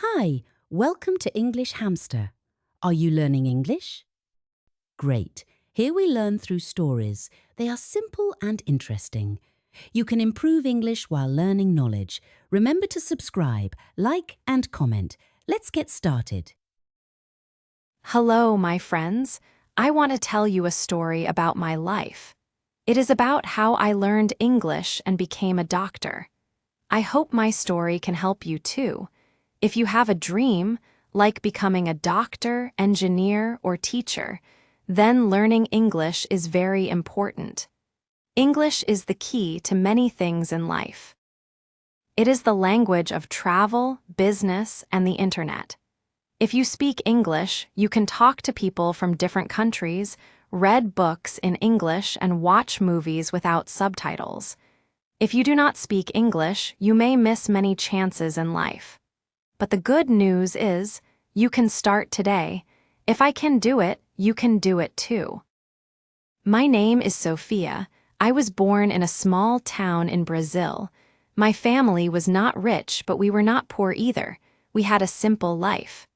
Hi, welcome to English Hamster. Are you learning English? Great. Here we learn through stories. They are simple and interesting. You can improve English while learning knowledge. Remember to subscribe, like and comment. Let's get started. Hello, my friends. I want to tell you a story about my life. It is about how I learned English and became a doctor. I hope my story can help you too. If you have a dream, like becoming a doctor, engineer, or teacher, then learning English is very important. English is the key to many things in life. It is the language of travel, business, and the internet. If you speak English, you can talk to people from different countries, read books in English, and watch movies without subtitles. If you do not speak English, you may miss many chances in life. But the good news is, you can start today. If I can do it, you can do it too. My name is Sophia. I was born in a small town in Brazil. My family was not rich, but we were not poor either. We had a simple life.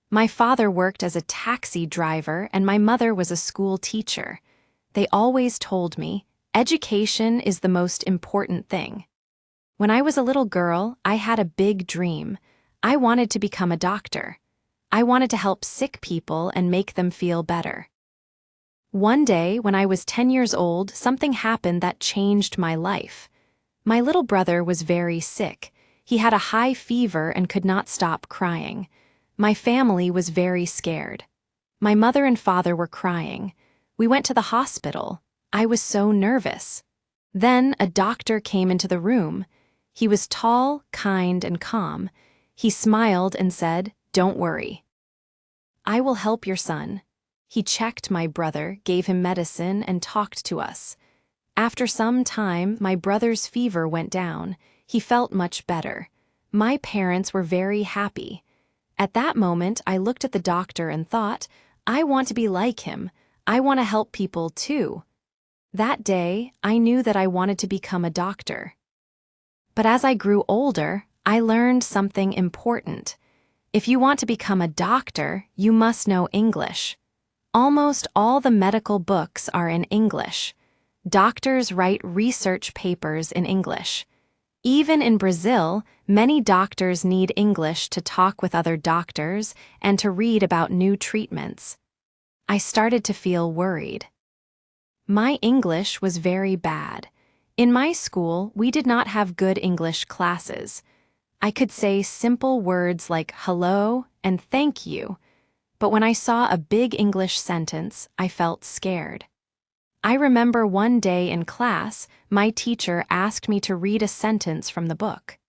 My father worked as a taxi driver and my mother was a school teacher. They always told me, education is the most important thing. When I was a little girl, I had a big dream. I wanted to become a doctor. I wanted to help sick people and make them feel better. One day, when I was 10 years old, something happened that changed my life. My little brother was very sick. He had a high fever and could not stop crying. My family was very scared. My mother and father were crying. We went to the hospital. I was so nervous. Then a doctor came into the room. He was tall, kind, and calm. He smiled and said, "Don't worry. I will help your son." He checked my brother, gave him medicine, and talked to us. After some time, my brother's fever went down. He felt much better. My parents were very happy. At that moment, I looked at the doctor and thought, I want to be like him. I want to help people too. That day, I knew that I wanted to become a doctor. But as I grew older, I learned something important. If you want to become a doctor, you must know English. Almost all the medical books are in English. Doctors write research papers in English. Even in Brazil, many doctors need English to talk with other doctors and to read about new treatments. I started to feel worried. My English was very bad. In my school, we did not have good English classes. I could say simple words like hello and thank you, but when I saw a big English sentence, I felt scared. I remember one day in class, my teacher asked me to read a sentence from the book.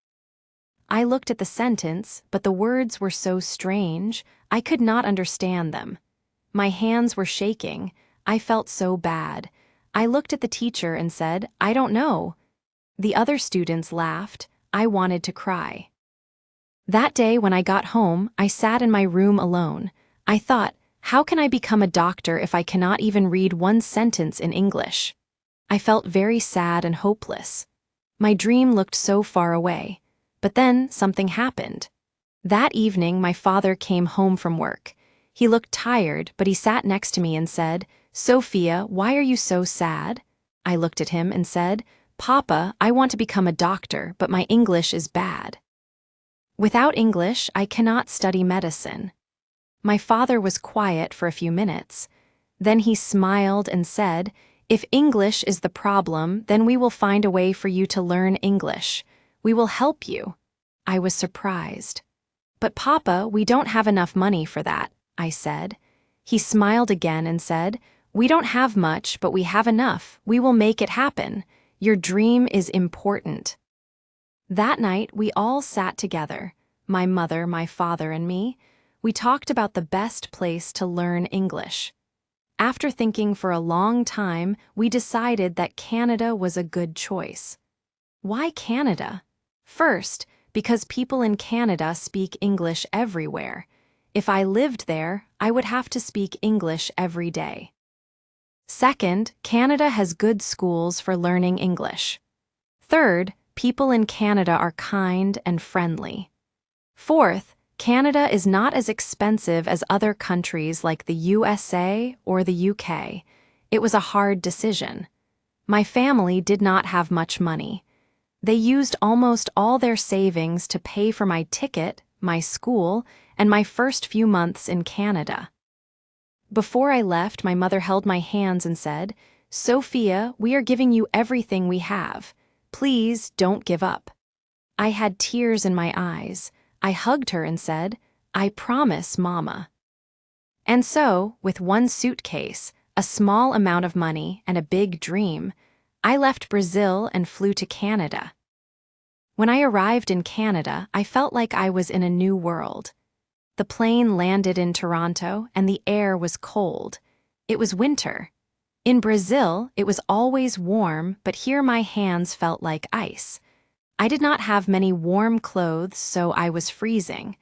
I looked at the sentence, but the words were so strange, I could not understand them. My hands were shaking. I felt so bad. I looked at the teacher and said, "I don't know." The other students laughed. I wanted to cry. That day when I got home, I sat in my room alone. I thought, how can I become a doctor if I cannot even read one sentence in English? I felt very sad and hopeless. My dream looked so far away. But then something happened. That evening, my father came home from work. He looked tired, but he sat next to me and said, "Sophia, why are you so sad?" I looked at him and said, "Papa, I want to become a doctor, but my English is bad. Without English, I cannot study medicine." My father was quiet for a few minutes. Then he smiled and said, "If English is the problem, then we will find a way for you to learn English. We will help you." I was surprised. "But Papa, we don't have enough money for that," I said. He smiled again and said, "We don't have much, but we have enough. We will make it happen. Your dream is important." That night, we all sat together, my mother, my father, and me. We talked about the best place to learn English. After thinking for a long time, we decided that Canada was a good choice. Why Canada? First, because people in Canada speak English everywhere. If I lived there, I would have to speak English every day. Second, Canada has good schools for learning English. Third, people in Canada are kind and friendly. Fourth, Canada is not as expensive as other countries like the USA or the UK. It was a hard decision. My family did not have much money. They used almost all their savings to pay for my ticket, my school, and my first few months in Canada. Before I left, my mother held my hands and said, "Sophia, we are giving you everything we have. Please don't give up." I had tears in my eyes. I hugged her and said, "I promise, Mama." And so, with one suitcase, a small amount of money, and a big dream, I left Brazil and flew to Canada. When I arrived in Canada, I felt like I was in a new world. The plane landed in Toronto, and the air was cold. It was winter. In Brazil, it was always warm, but here my hands felt like ice. I did not have many warm clothes, so I was freezing.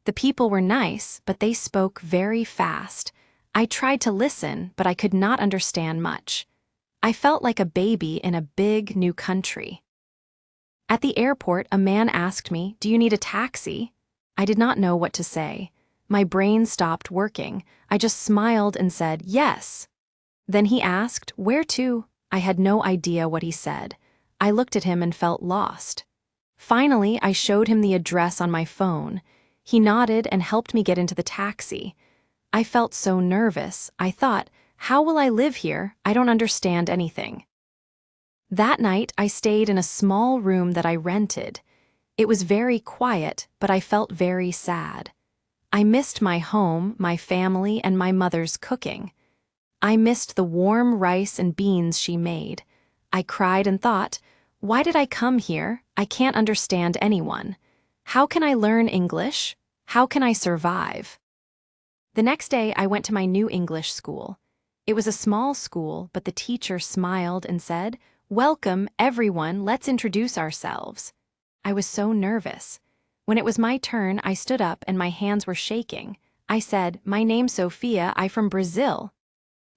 The people were nice, but they spoke very fast. I tried to listen, but I could not understand much. I felt like a baby in a big new country. At the airport, a man asked me, "Do you need a taxi?" I did not know what to say. My brain stopped working. I just smiled and said, "Yes." Then he asked, "Where to?" I had no idea what he said. I looked at him and felt lost. Finally, I showed him the address on my phone. He nodded and helped me get into the taxi. I felt so nervous. I thought, how will I live here? I don't understand anything. That night, I stayed in a small room that I rented. It was very quiet, but I felt very sad. I missed my home, my family, and my mother's cooking. I missed the warm rice and beans she made. I cried and thought, why did I come here? I can't understand anyone. How can I learn English? How can I survive? The next day, I went to my new English school. It was a small school, but the teacher smiled and said, "Welcome, everyone, let's introduce ourselves." I was so nervous. When it was my turn, I stood up and my hands were shaking. I said, "My name's Sophia, I'm from Brazil."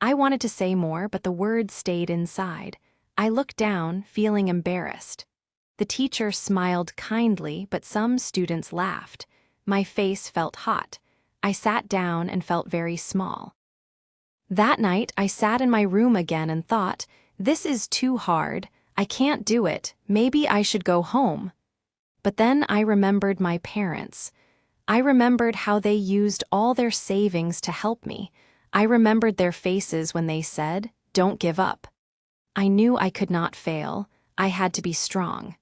I wanted to say more, but the words stayed inside. I looked down, feeling embarrassed. The teacher smiled kindly, but some students laughed. My face felt hot. I sat down and felt very small. That night, I sat in my room again and thought, this is too hard. I can't do it. Maybe I should go home. But then I remembered my parents. I remembered how they used all their savings to help me. I remembered their faces when they said, "Don't give up." I knew I could not fail. I had to be strong.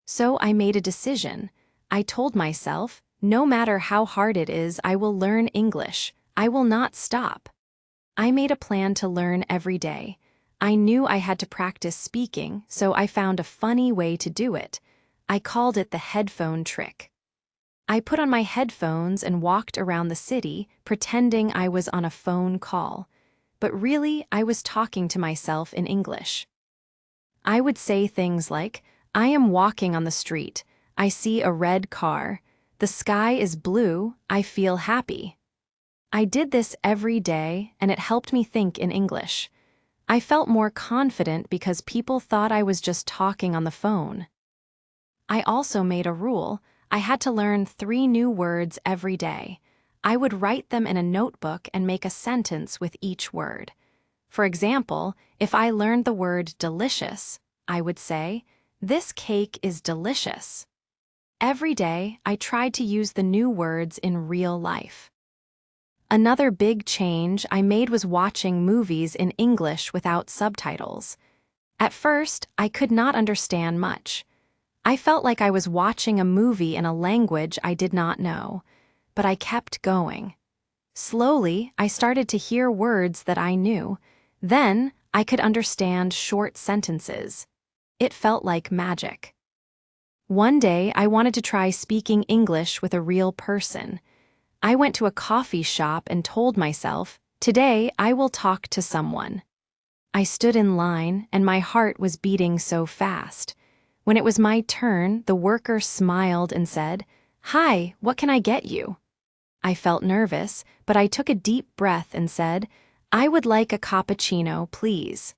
So I made a decision. I told myself, no matter how hard it is, I will learn English. I will not stop. I made a plan to learn every day. I knew I had to practice speaking, so I found a funny way to do it. I called it the headphone trick. I put on my headphones and walked around the city, pretending I was on a phone call. But really, I was talking to myself in English. I would say things like, I am walking on the street. I see a red car. The sky is blue. I feel happy. I did this every day, and it helped me think in English. I felt more confident because people thought I was just talking on the phone. I also made a rule. I had to learn 3 new words every day. I would write them in a notebook and make a sentence with each word. For example, if I learned the word delicious, I would say, "This cake is delicious." Every day, I tried to use the new words in real life. Another big change I made was watching movies in English without subtitles. At first, I could not understand much. I felt like I was watching a movie in a language I did not know, but I kept going. Slowly, I started to hear words that I knew. Then, I could understand short sentences. It felt like magic. One day, I wanted to try speaking English with a real person. I went to a coffee shop and told myself, today I will talk to someone. I stood in line, and my heart was beating so fast. When it was my turn, the worker smiled and said, "Hi, what can I get you?" I felt nervous, but I took a deep breath and said, "I would like a cappuccino, please."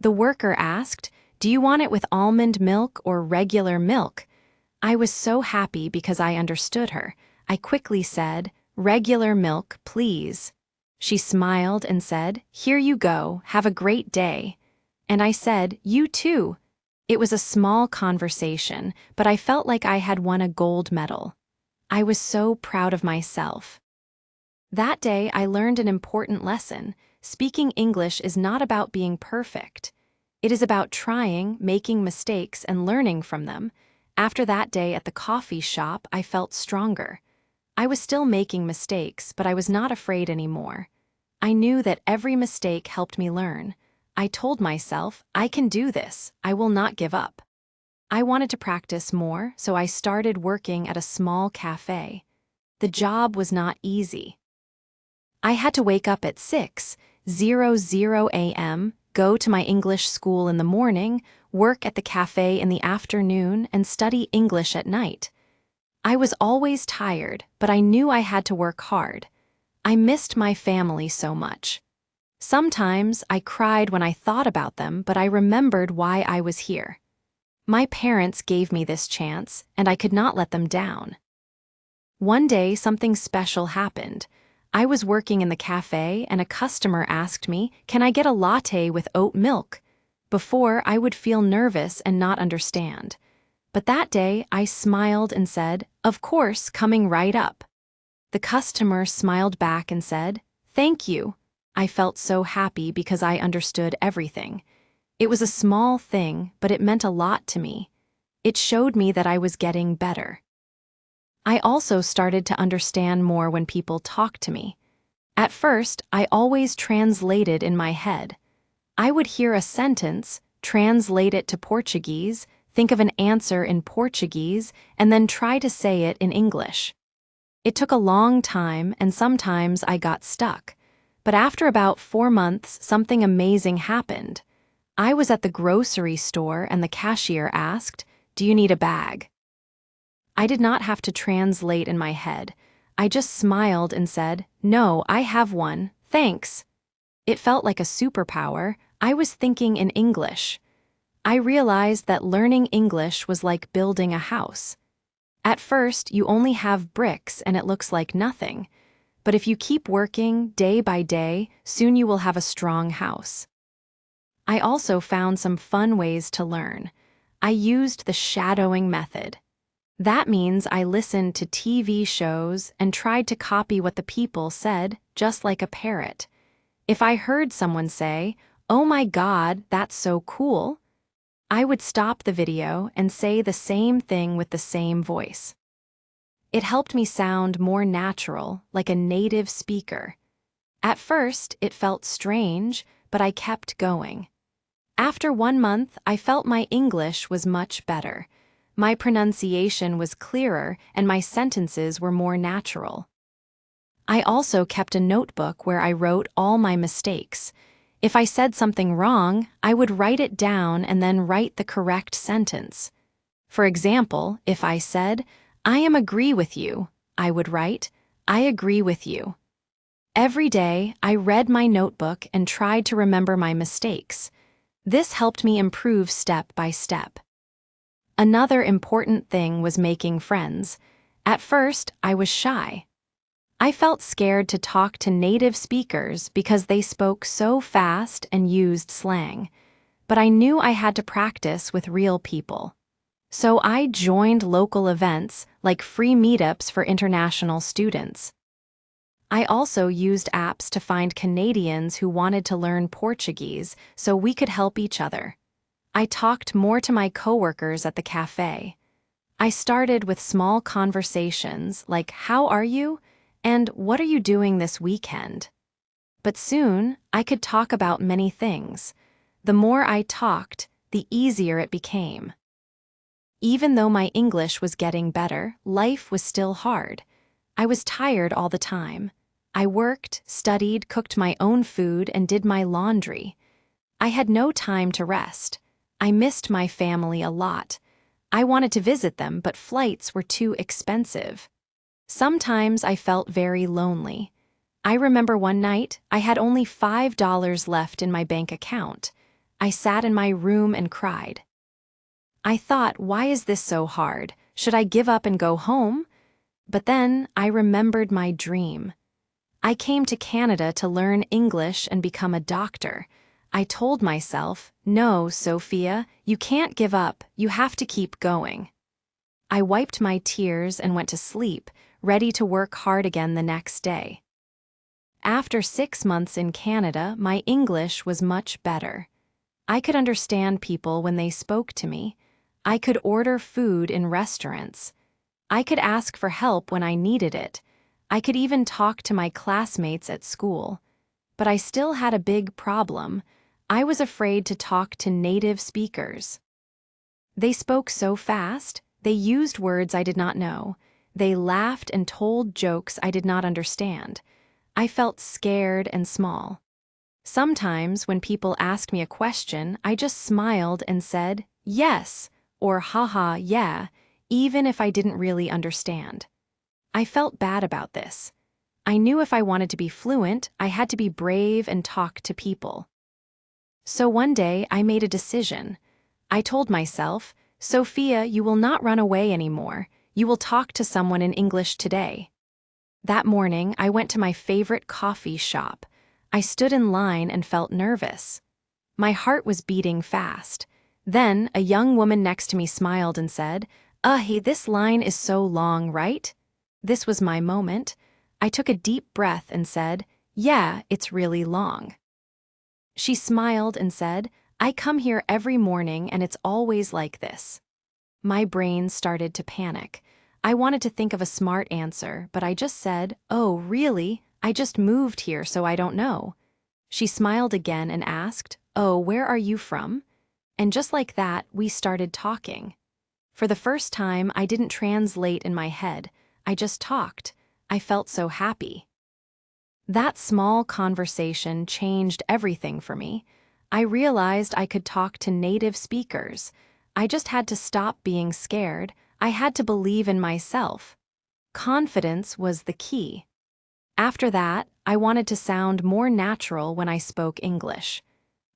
The worker asked, "Do you want it with almond milk or regular milk?" I was so happy because I understood her. I quickly said, "Regular milk, please." She smiled and said, "Here you go, have a great day." And I said, "You too." It was a small conversation, but I felt like I had won a gold medal. I was so proud of myself. That day, I learned an important lesson. Speaking English is not about being perfect. It is about trying, making mistakes, and learning from them. After that day at the coffee shop, I felt stronger. I was still making mistakes, but I was not afraid anymore. I knew that every mistake helped me learn. I told myself, I can do this. I will not give up. I wanted to practice more, so I started working at a small cafe. The job was not easy. I had to wake up at 6:00 a.m., go to my English school in the morning, work at the cafe in the afternoon, and study English at night. I was always tired, but I knew I had to work hard. I missed my family so much. Sometimes I cried when I thought about them, but I remembered why I was here. My parents gave me this chance, and I could not let them down. One day, something special happened. I was working in the cafe, and a customer asked me, "Can I get a latte with oat milk?" Before, I would feel nervous and not understand. But that day, I smiled and said, "Of course, coming right up." The customer smiled back and said, "Thank you." I felt so happy because I understood everything. It was a small thing, but it meant a lot to me. It showed me that I was getting better. I also started to understand more when people talked to me. At first, I always translated in my head. I would hear a sentence, translate it to Portuguese, think of an answer in Portuguese, and then try to say it in English. It took a long time, and sometimes I got stuck. But after about 4 months, something amazing happened. I was at the grocery store and the cashier asked, "Do you need a bag?" I did not have to translate in my head. I just smiled and said, "No, I have one, thanks." It felt like a superpower. I was thinking in English. I realized that learning English was like building a house. At first, you only have bricks and it looks like nothing. But if you keep working day by day, soon you will have a strong house. I also found some fun ways to learn. I used the shadowing method. That means I listened to TV shows and tried to copy what the people said, just like a parrot. If I heard someone say, "Oh my God, that's so cool," I would stop the video and say the same thing with the same voice. It helped me sound more natural, like a native speaker. At first, it felt strange, but I kept going. After 1 month, I felt my English was much better. My pronunciation was clearer and my sentences were more natural. I also kept a notebook where I wrote all my mistakes. If I said something wrong, I would write it down and then write the correct sentence. For example, if I said, "I am agree with you," I would write, "I agree with you." Every day, I read my notebook and tried to remember my mistakes. This helped me improve step by step. Another important thing was making friends. At first, I was shy. I felt scared to talk to native speakers because they spoke so fast and used slang. But I knew I had to practice with real people. So I joined local events like free meetups for international students. I also used apps to find Canadians who wanted to learn Portuguese so we could help each other. I talked more to my coworkers at the cafe. I started with small conversations like, "How are you?" and "What are you doing this weekend?" But soon, I could talk about many things. The more I talked, the easier it became. Even though my English was getting better, life was still hard. I was tired all the time. I worked, studied, cooked my own food, and did my laundry. I had no time to rest. I missed my family a lot. I wanted to visit them, but flights were too expensive. Sometimes I felt very lonely. I remember one night, I had only $5 left in my bank account. I sat in my room and cried. I thought, why is this so hard? Should I give up and go home? But then I remembered my dream. I came to Canada to learn English and become a doctor. I told myself, no, Sophia, you can't give up, you have to keep going. I wiped my tears and went to sleep, ready to work hard again the next day. After 6 months in Canada, my English was much better. I could understand people when they spoke to me. I could order food in restaurants. I could ask for help when I needed it. I could even talk to my classmates at school. But I still had a big problem. I was afraid to talk to native speakers. They spoke so fast, they used words I did not know. They laughed and told jokes I did not understand. I felt scared and small. Sometimes when people asked me a question, I just smiled and said, yes, or haha, yeah, even if I didn't really understand. I felt bad about this. I knew if I wanted to be fluent, I had to be brave and talk to people. So one day I made a decision. I told myself, Sophia, you will not run away anymore. You will talk to someone in English today. That morning, I went to my favorite coffee shop. I stood in line and felt nervous. My heart was beating fast. Then, a young woman next to me smiled and said, hey, this line is so long, right? This was my moment. I took a deep breath and said, yeah, it's really long. She smiled and said, I come here every morning and it's always like this. My brain started to panic. I wanted to think of a smart answer, but I just said, oh, really? I just moved here, so I don't know. She smiled again and asked, oh, where are you from? And just like that, we started talking. For the first time, I didn't translate in my head. I just talked. I felt so happy. That small conversation changed everything for me. I realized I could talk to native speakers. I just had to stop being scared. I had to believe in myself. Confidence was the key. After that, I wanted to sound more natural when I spoke English.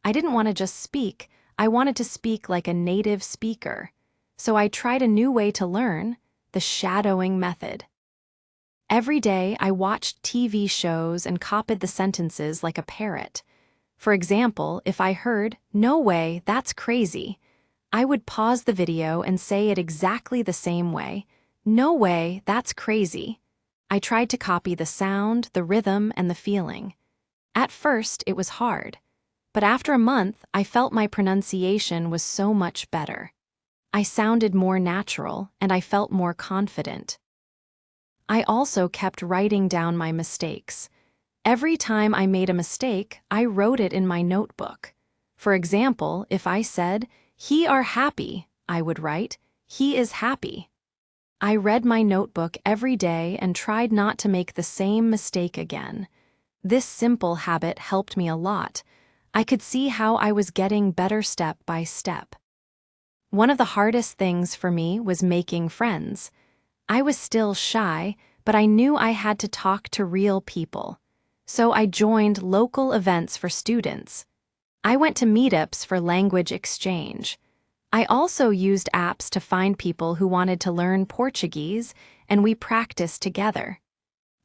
I didn't want to just speak, I wanted to speak like a native speaker. So I tried a new way to learn, the shadowing method. Every day, I watched TV shows and copied the sentences like a parrot. For example, if I heard, no way, that's crazy, I would pause the video and say it exactly the same way. No way, that's crazy. I tried to copy the sound, the rhythm, and the feeling. At first, it was hard. But after a month, I felt my pronunciation was so much better. I sounded more natural, and I felt more confident. I also kept writing down my mistakes. Every time I made a mistake, I wrote it in my notebook. For example, if I said, he are happy, I would write, he is happy. I read my notebook every day and tried not to make the same mistake again. This simple habit helped me a lot. I could see how I was getting better step by step. One of the hardest things for me was making friends. I was still shy, but I knew I had to talk to real people. So I joined local events for students. I went to meetups for language exchange. I also used apps to find people who wanted to learn Portuguese, and we practiced together.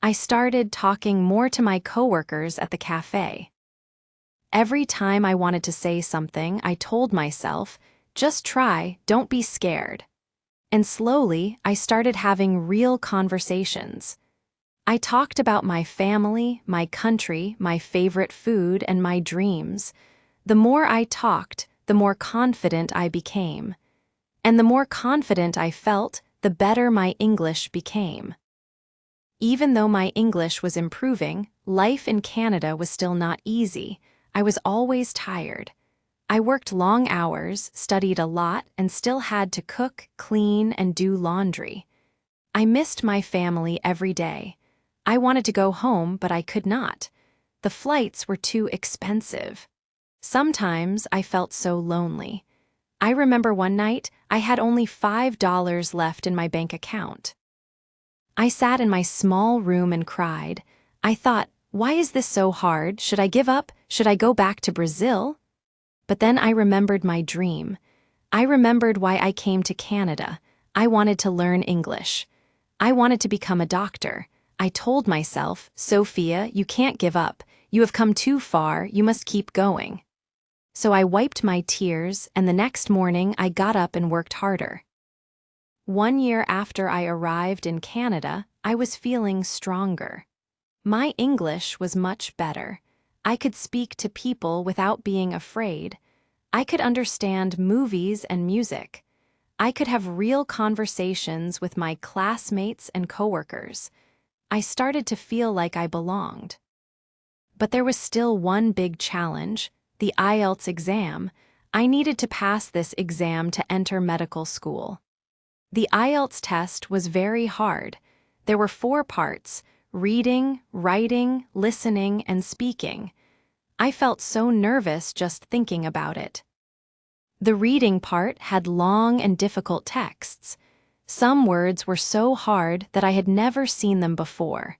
I started talking more to my coworkers at the cafe. Every time I wanted to say something, I told myself, just try, don't be scared. And slowly, I started having real conversations. I talked about my family, my country, my favorite food, and my dreams. The more I talked, the more confident I became. And the more confident I felt, the better my English became. Even though my English was improving, life in Canada was still not easy. I was always tired. I worked long hours, studied a lot, and still had to cook, clean, and do laundry. I missed my family every day. I wanted to go home, but I could not. The flights were too expensive. Sometimes I felt so lonely. I remember one night I had only $5 left in my bank account. I sat in my small room and cried. I thought, why is this so hard? Should I give up? Should I go back to Brazil? But then I remembered my dream. I remembered why I came to Canada. I wanted to learn English. I wanted to become a doctor. I told myself, Sophia, you can't give up. You have come too far, you must keep going. So I wiped my tears, and the next morning I got up and worked harder. 1 year after I arrived in Canada, I was feeling stronger. My English was much better. I could speak to people without being afraid. I could understand movies and music. I could have real conversations with my classmates and coworkers. I started to feel like I belonged. But there was still one big challenge, the IELTS exam. I needed to pass this exam to enter medical school. The IELTS test was very hard. There were 4 parts: reading, writing, listening, and speaking. I felt so nervous just thinking about it. The reading part had long and difficult texts. Some words were so hard that I had never seen them before.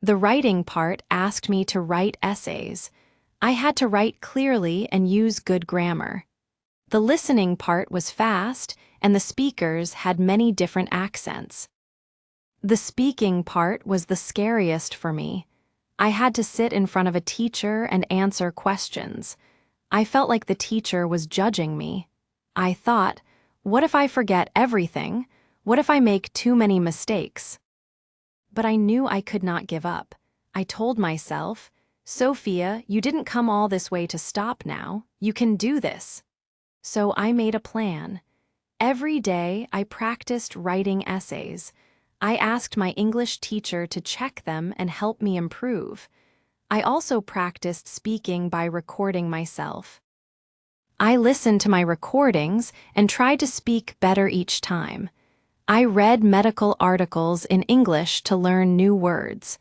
The writing part asked me to write essays. I had to write clearly and use good grammar. The listening part was fast, and the speakers had many different accents. The speaking part was the scariest for me. I had to sit in front of a teacher and answer questions. I felt like the teacher was judging me. I thought, what if I forget everything? What if I make too many mistakes? But I knew I could not give up. I told myself, Sophia, you didn't come all this way to stop now. You can do this. So I made a plan. Every day I practiced writing essays. I asked my English teacher to check them and help me improve. I also practiced speaking by recording myself. I listened to my recordings and tried to speak better each time. I read medical articles in English to learn new words.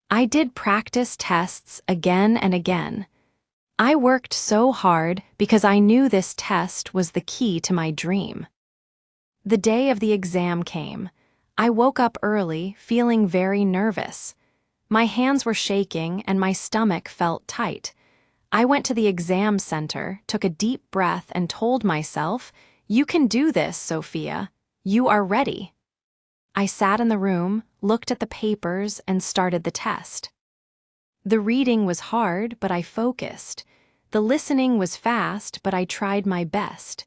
I did practice tests again and again. I worked so hard because I knew this test was the key to my dream. The day of the exam came. I woke up early, feeling very nervous. My hands were shaking and my stomach felt tight. I went to the exam center, took a deep breath, and told myself, you can do this, Sophia. You are ready. I sat in the room, looked at the papers, and started the test. The reading was hard, but I focused. The listening was fast, but I tried my best.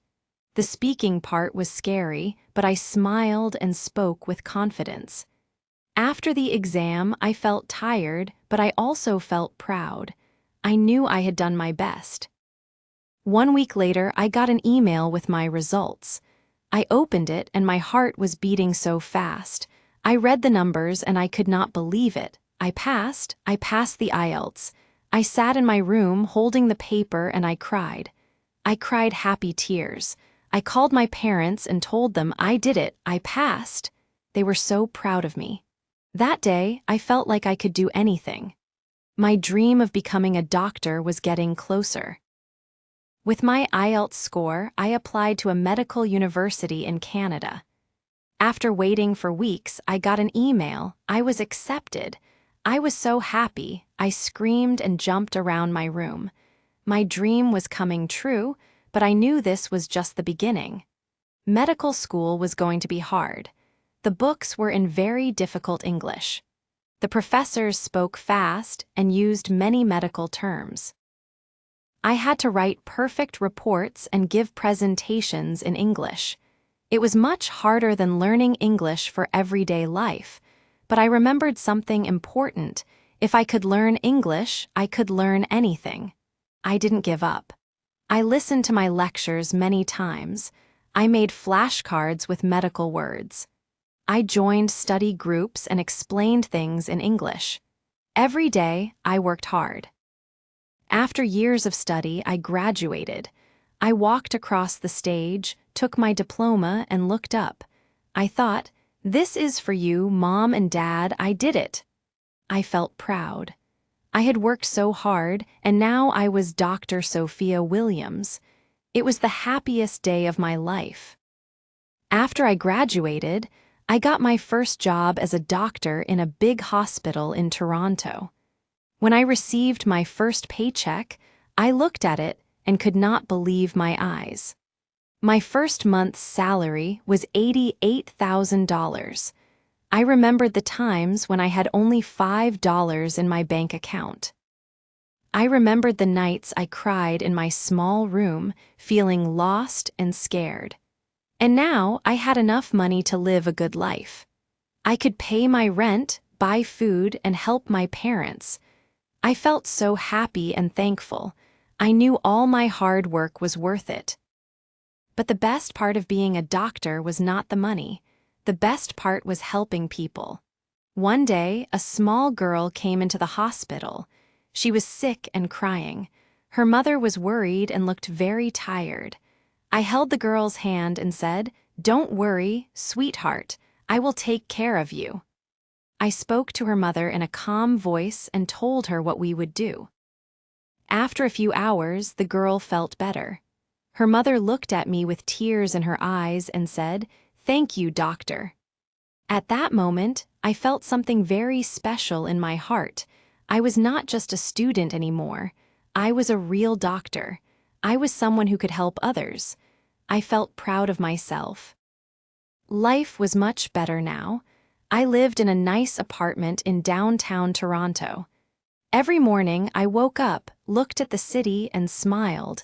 The speaking part was scary, but I smiled and spoke with confidence. After the exam, I felt tired, but I also felt proud. I knew I had done my best. 1 week later, I got an email with my results. I opened it and my heart was beating so fast. I read the numbers and I could not believe it. I passed the IELTS. I sat in my room holding the paper and I cried. I cried happy tears. I called my parents and told them I did it, I passed. They were so proud of me. That day, I felt like I could do anything. My dream of becoming a doctor was getting closer. With my IELTS score, I applied to a medical university in Canada. After waiting for weeks, I got an email. I was accepted. I was so happy, I screamed and jumped around my room. My dream was coming true, but I knew this was just the beginning. Medical school was going to be hard. The books were in very difficult English. The professors spoke fast and used many medical terms. I had to write perfect reports and give presentations in English. It was much harder than learning English for everyday life, but I remembered something important. If I could learn English, I could learn anything. I didn't give up. I listened to my lectures many times. I made flashcards with medical words. I joined study groups and explained things in English. Every day, I worked hard. After years of study, I graduated. I walked across the stage, took my diploma, and looked up. I thought, this is for you, Mom and Dad, I did it. I felt proud. I had worked so hard, and now I was Dr. Sophia Williams. It was the happiest day of my life. After I graduated, I got my first job as a doctor in a big hospital in Toronto. When I received my first paycheck, I looked at it and could not believe my eyes. My first month's salary was $88,000. I remembered the times when I had only $5 in my bank account. I remembered the nights I cried in my small room, feeling lost and scared. And now I had enough money to live a good life. I could pay my rent, buy food, and help my parents. I felt so happy and thankful. I knew all my hard work was worth it. But the best part of being a doctor was not the money. The best part was helping people. One day, a small girl came into the hospital. She was sick and crying. Her mother was worried and looked very tired. I held the girl's hand and said, "Don't worry, sweetheart. I will take care of you." I spoke to her mother in a calm voice and told her what we would do. After a few hours, the girl felt better. Her mother looked at me with tears in her eyes and said, "Thank you, doctor." At that moment, I felt something very special in my heart. I was not just a student anymore. I was a real doctor. I was someone who could help others. I felt proud of myself. Life was much better now. I lived in a nice apartment in downtown Toronto. Every morning, I woke up, looked at the city, and smiled.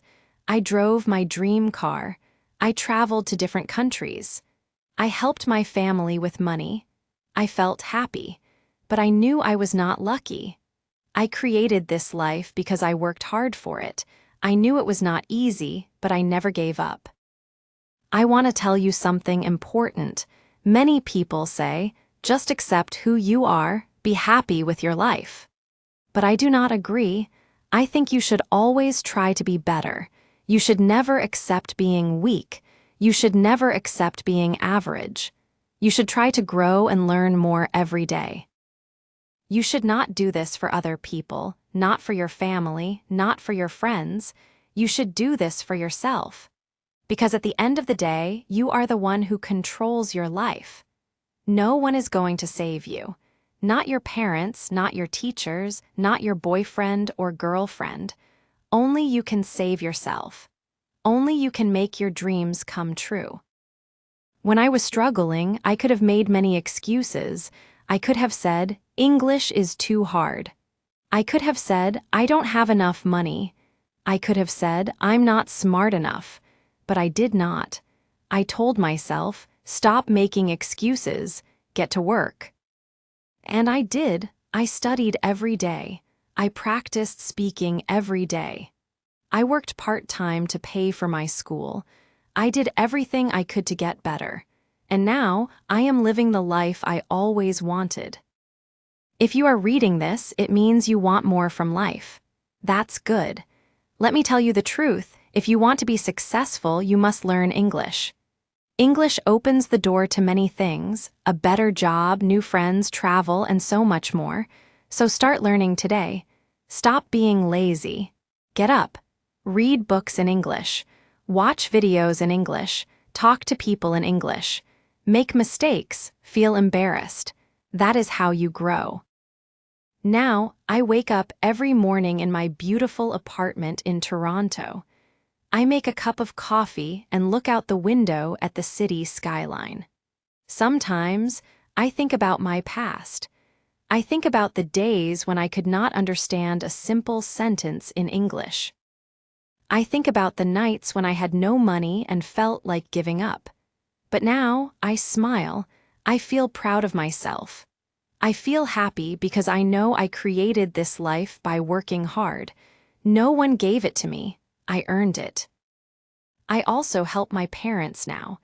I drove my dream car. I traveled to different countries. I helped my family with money. I felt happy, but I knew I was not lucky. I created this life because I worked hard for it. I knew it was not easy, but I never gave up. I want to tell you something important. Many people say, just accept who you are, be happy with your life. But I do not agree. I think you should always try to be better. You should never accept being weak. You should never accept being average. You should try to grow and learn more every day. You should not do this for other people, not for your family, not for your friends. You should do this for yourself. Because at the end of the day, you are the one who controls your life. No one is going to save you. Not your parents, not your teachers, not your boyfriend or girlfriend. Only you can save yourself. Only you can make your dreams come true. When I was struggling, I could have made many excuses. I could have said, "English is too hard." I could have said, "I don't have enough money." I could have said, "I'm not smart enough." But I did not. I told myself, "Stop making excuses, get to work." And I did. I studied every day. I practiced speaking every day. I worked part-time to pay for my school. I did everything I could to get better. And now, I am living the life I always wanted. If you are reading this, it means you want more from life. That's good. Let me tell you the truth. If you want to be successful, you must learn English. English opens the door to many things, a better job, new friends, travel, and so much more. So start learning today. Stop being lazy. Get up. Read books in English. Watch videos in English. Talk to people in English. Make mistakes. Feel embarrassed. That is how you grow. Now, I wake up every morning in my beautiful apartment in Toronto. I make a cup of coffee and look out the window at the city skyline. Sometimes, I think about my past. I think about the days when I could not understand a simple sentence in English. I think about the nights when I had no money and felt like giving up. But now, I smile. I feel proud of myself. I feel happy because I know I created this life by working hard. No one gave it to me. I earned it. I also help my parents now.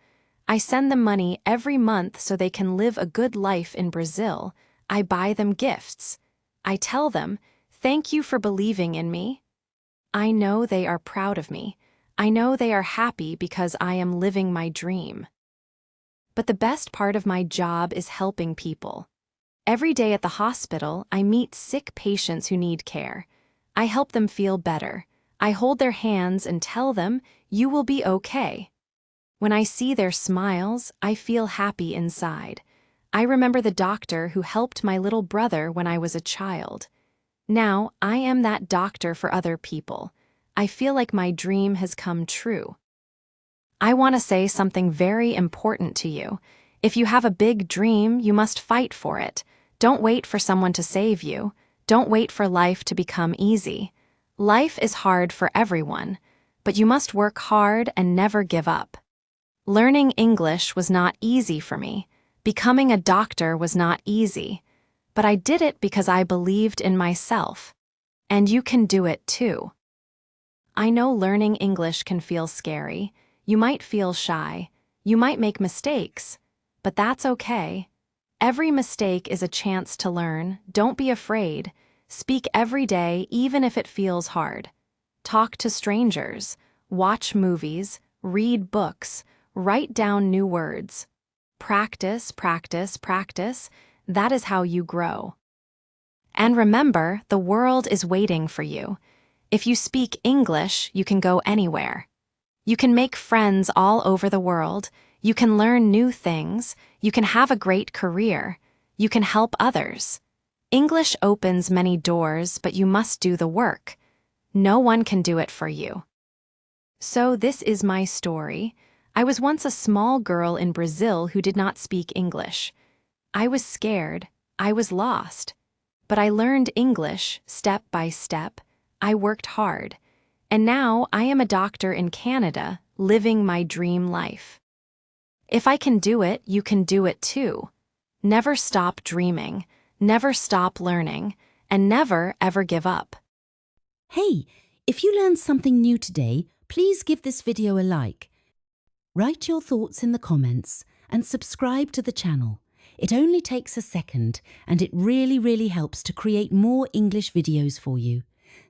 I send them money every month so they can live a good life in Brazil. I buy them gifts. I tell them, "Thank you for believing in me." I know they are proud of me. I know they are happy because I am living my dream. But the best part of my job is helping people. Every day at the hospital, I meet sick patients who need care. I help them feel better. I hold their hands and tell them, "You will be okay." When I see their smiles, I feel happy inside. I remember the doctor who helped my little brother when I was a child. Now, I am that doctor for other people. I feel like my dream has come true. I want to say something very important to you. If you have a big dream, you must fight for it. Don't wait for someone to save you. Don't wait for life to become easy. Life is hard for everyone, but you must work hard and never give up. Learning English was not easy for me. Becoming a doctor was not easy. But I did it because I believed in myself. And you can do it too. I know learning English can feel scary. You might feel shy. You might make mistakes. But that's okay. Every mistake is a chance to learn. Don't be afraid. Speak every day, even if it feels hard. Talk to strangers. Watch movies. Read books. Write down new words. Practice, practice, practice. That is how you grow. And remember, the world is waiting for you. If you speak English, you can go anywhere. You can make friends all over the world. You can learn new things. You can have a great career. You can help others. English opens many doors, but you must do the work. No one can do it for you. So this is my story. I was once a small girl in Brazil who did not speak English. I was scared. I was lost. But I learned English step by step. I worked hard. And now I am a doctor in Canada, living my dream life. If I can do it, you can do it too. Never stop dreaming, never stop learning, and never ever give up. Hey, if you learned something new today, please give this video a like. Write your thoughts in the comments and subscribe to the channel. It only takes a second and it really helps to create more English videos for you.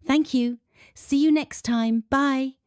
Thank you. See you next time. Bye.